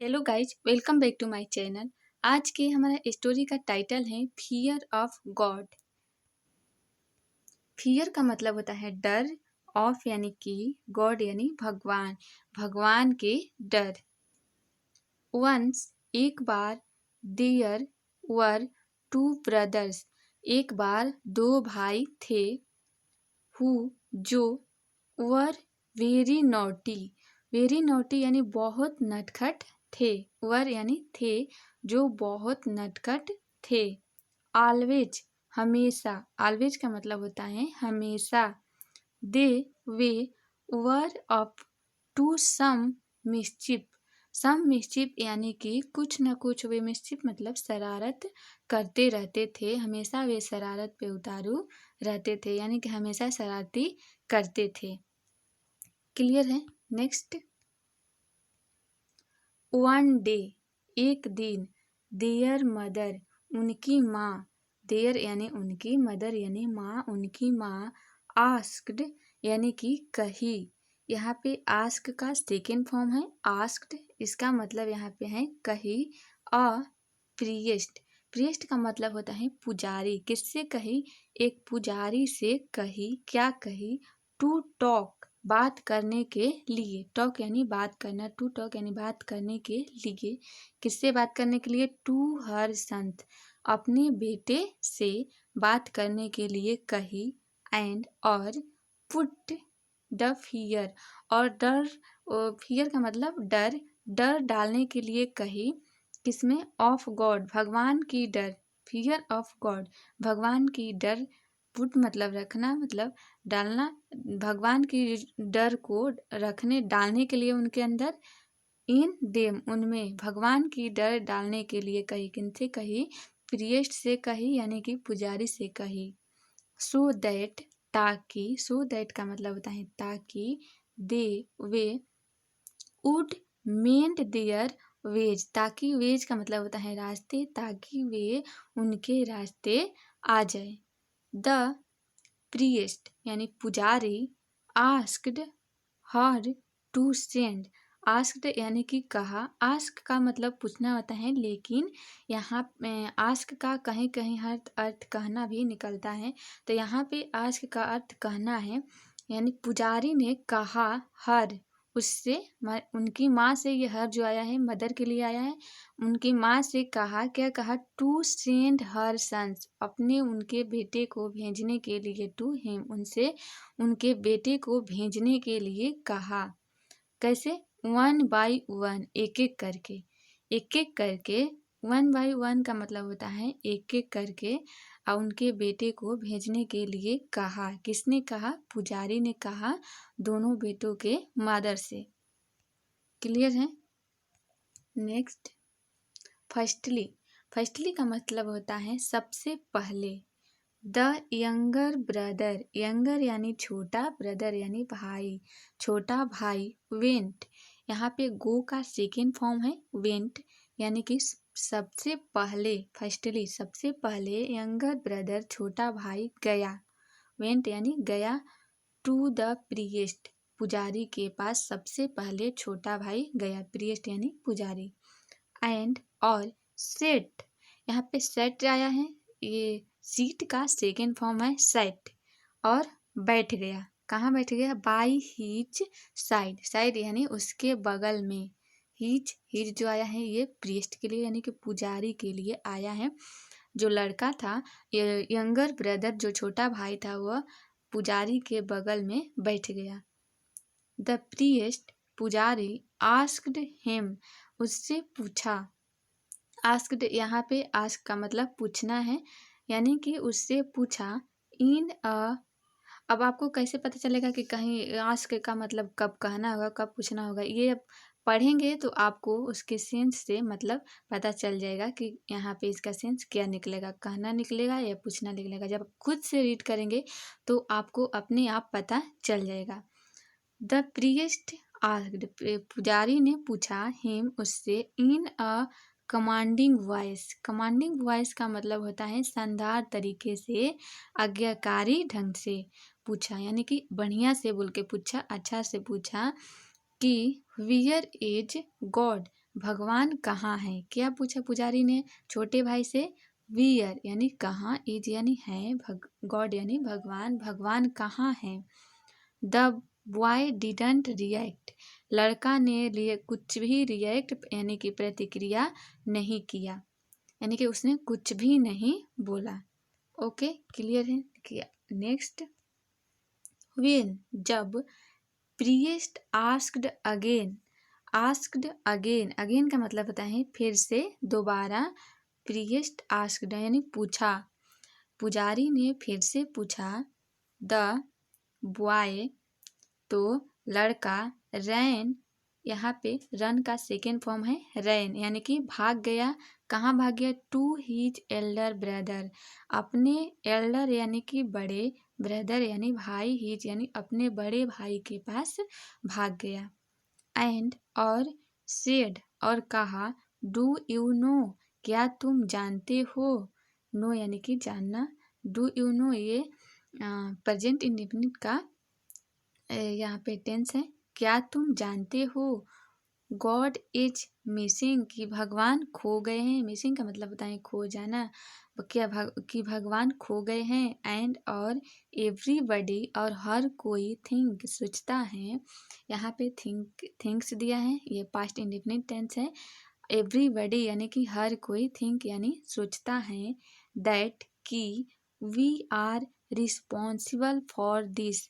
Hello guys, welcome back to my channel. आज के हमारा स्टोरी का टाइटल है फियर ऑफ गॉड। फियर का मतलब होता है डर, ऑफ यानी कि, गॉड यानी भगवान, भगवान के डर। वंस एक बार, देयर वर टू ब्रदर्स, एक बार दो भाई थे, हु जो, were very naughty, very naughty यानी बहुत नटखट थे, वर यानी थे जो बहुत नटखट थे। ऑलवेज हमेशा, ऑलवेज का मतलब होता है हमेशा। दे वे were up to some mischief, some mischief यानी कि कुछ न कुछ, वे मिस्चिफ मतलब शरारत करते रहते थे, हमेशा वे शरारत पे उतारू रहते थे, यानी कि हमेशा शरारती करते थे। क्लियर है? नेक्स्ट, वन डे एक दिन, देयर मदर उनकी माँ, देयर यानी उनकी, मदर यानी माँ, उनकी माँ, आस्क्ड यानी कि कही, यहाँ पे आस्क का सेकेंड फॉर्म है आस्क्ड, इसका मतलब यहाँ पे है कही। अ प्रिएस्ट, प्रिएस्ट का मतलब होता है पुजारी, किससे कही? एक पुजारी से कही, क्या कही? टू टॉक बात करने के लिए, टॉक यानी बात करना, टू टॉक यानी बात करने के लिए, किससे बात करने के लिए? टू हर संत, अपने बेटे से बात करने के लिए कही। एंड और पुट द फियर, और डर, फियर का मतलब डर, डर डालने के लिए कही, किसमें? ऑफ गॉड, भगवान की डर, फियर ऑफ गॉड, भगवान की डर। पुट मतलब रखना, मतलब डालना, भगवान की डर को रखने, डालने के लिए उनके अंदर। इन देम उनमें, भगवान की डर डालने के लिए कही, किनसे कही? प्रिएस्ट से कही, यानी कि पुजारी से कही। सो दैट ताकि, सो दैट का मतलब होता है ताकि, दे वे वुड मेंट देयर वेज, ताकि वेज का मतलब होता है रास्ते, ताकि वे उनके रास्ते आ जाए। द प्रिएस्ट यानी पुजारी, asked her to send, asked यानी कि कहा, आस्क का मतलब पूछना होता है, लेकिन यहाँ आस्क का कहीं कहीं हर अर्थ कहना भी निकलता है, तो यहाँ पे आस्क का अर्थ कहना है, यानी पुजारी ने कहा हर, उससे, उनकी माँ से, ये हर जो आया है मदर के लिए आया है, उनकी माँ से कहा, क्या कहा? टू सेंड हर सन्स, अपने उनके बेटे को भेजने के लिए, टू हिम उनसे, उनके बेटे को भेजने के लिए कहा। कैसे? वन बाई वन, एक एक करके, एक एक करके, वन बाई वन का मतलब होता है एक एक करके, और उनके बेटे को भेजने के लिए कहा। किसने कहा? पुजारी ने कहा, दोनों बेटों के मदर से। क्लियर है? नेक्स्ट, फर्स्टली, फर्स्टली का मतलब होता है सबसे पहले। द यंगर ब्रदर, यंगर यानी छोटा, ब्रदर यानी भाई, छोटा भाई। वेंट, यहाँ पे गो का सेकेंड फॉर्म है वेंट, यानी कि सबसे पहले, फर्स्टली सबसे पहले, यंगर ब्रदर छोटा भाई गया, वेंट यानी गया, टू द प्रिएस्ट पुजारी के पास सबसे पहले छोटा भाई गया, प्रिएस्ट यानी पुजारी। एंड और सेट, यहाँ पे सेट आया है, ये सीट का सेकेंड फॉर्म है सेट, और बैठ गया, कहाँ बैठ गया? बाई हीज साइड, साइड यानी उसके बगल में, हीज, हीज जो आया है ये प्रीस्ट के लिए, यानी कि पुजारी के लिए आया है। जो लड़का था, यंगर ब्रदर जो छोटा भाई था, वह पुजारी के बगल में बैठ गया। द प्रीस्ट पुजारी आस्क्ड हिम, उससे पूछा, आस्क्ड यहाँ पे आस्क का मतलब पूछना है, यानी कि उससे पूछा। इन अब आपको कैसे पता चलेगा कि कहीं आस्क का मतलब कब कहना होगा, कब पूछना होगा? ये अब पढ़ेंगे तो आपको उसके सेंस से मतलब पता चल जाएगा कि यहाँ पे इसका सेंस क्या निकलेगा, कहना निकलेगा या पूछना निकलेगा। जब आप खुद से रीड करेंगे तो आपको अपने आप पता चल जाएगा। द प्रीस्ट आस्क्ड, पुजारी ने पूछा, हिम उससे, in a commanding voice, commanding voice का मतलब होता है शानदार तरीके से, आज्ञाकारी ढंग से पूछा, यानी कि बढ़िया से बोल के पूछा, अच्छा से पूछा कि वियर इज गॉड, भगवान कहाँ है? क्या पूछा पुजारी ने छोटे भाई से? वियर यानी कहाँ, इज यानी है, गॉड यानी भगवान, भगवान कहाँ है? द बॉय डिडंट रिएक्ट, लड़का ने लिए कुछ भी रिएक्ट यानी कि प्रतिक्रिया नहीं किया, यानी कि उसने कुछ भी नहीं बोला। ओके, क्लियर है? नेक्स्ट, व्हेन जब, priest asked again, asked again, again का मतलब होता है फिर से, दोबारा। प्रीस्ट आस्क्ड यानी पूछा, पुजारी ने फिर से पूछा। द बॉय तो लड़का, रैन, यहाँ पे रन का सेकेंड फॉर्म है रैन, यानी कि भाग गया। कहाँ भाग गया? टू हीज एल्डर ब्रदर, अपने एल्डर यानी कि बड़े, ब्रदर यानी भाई, हीज यानी अपने बड़े भाई के पास भाग गया। एंड और, सेड और कहा, डू यू नो, क्या तुम जानते हो? नो यानी कि जानना, डू यू नो ये प्रेजेंट इंडेफिनिट का यहाँ पे टेंस है। क्या तुम जानते हो? गॉड इज मिसिंग, कि भगवान खो गए हैं। मिसिंग का मतलब होता है खो जाना। कि भगवान खो गए हैं। एंड और, एवरीबडी और हर कोई, थिंक सोचता है। यहाँ पे थिंक्स दिया है, ये पास्ट इंडेफिनिट टेंस है। एवरीबडी यानी कि हर कोई, थिंक यानी सोचता है। दैट कि we are responsible for this,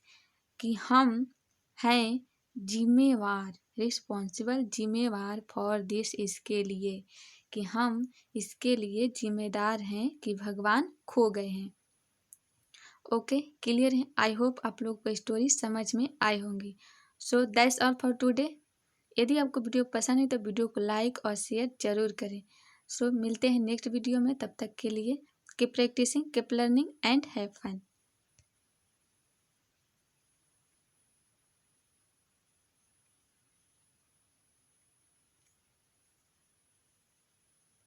कि हम हैं जिम्मेवार, रिस्पॉन्सिबल जिम्मेवार, फॉर दिस इसके लिए, कि हम इसके लिए जिम्मेदार हैं कि भगवान खो गए हैं। ओके, क्लियर है? आई होप आप लोग को स्टोरी समझ में आई होंगी। So that's all for today. यदि आपको वीडियो पसंद है तो वीडियो को लाइक और शेयर जरूर करें। सो मिलते हैं नेक्स्ट वीडियो में, तब तक के लिए keep practicing, keep learning and have fun.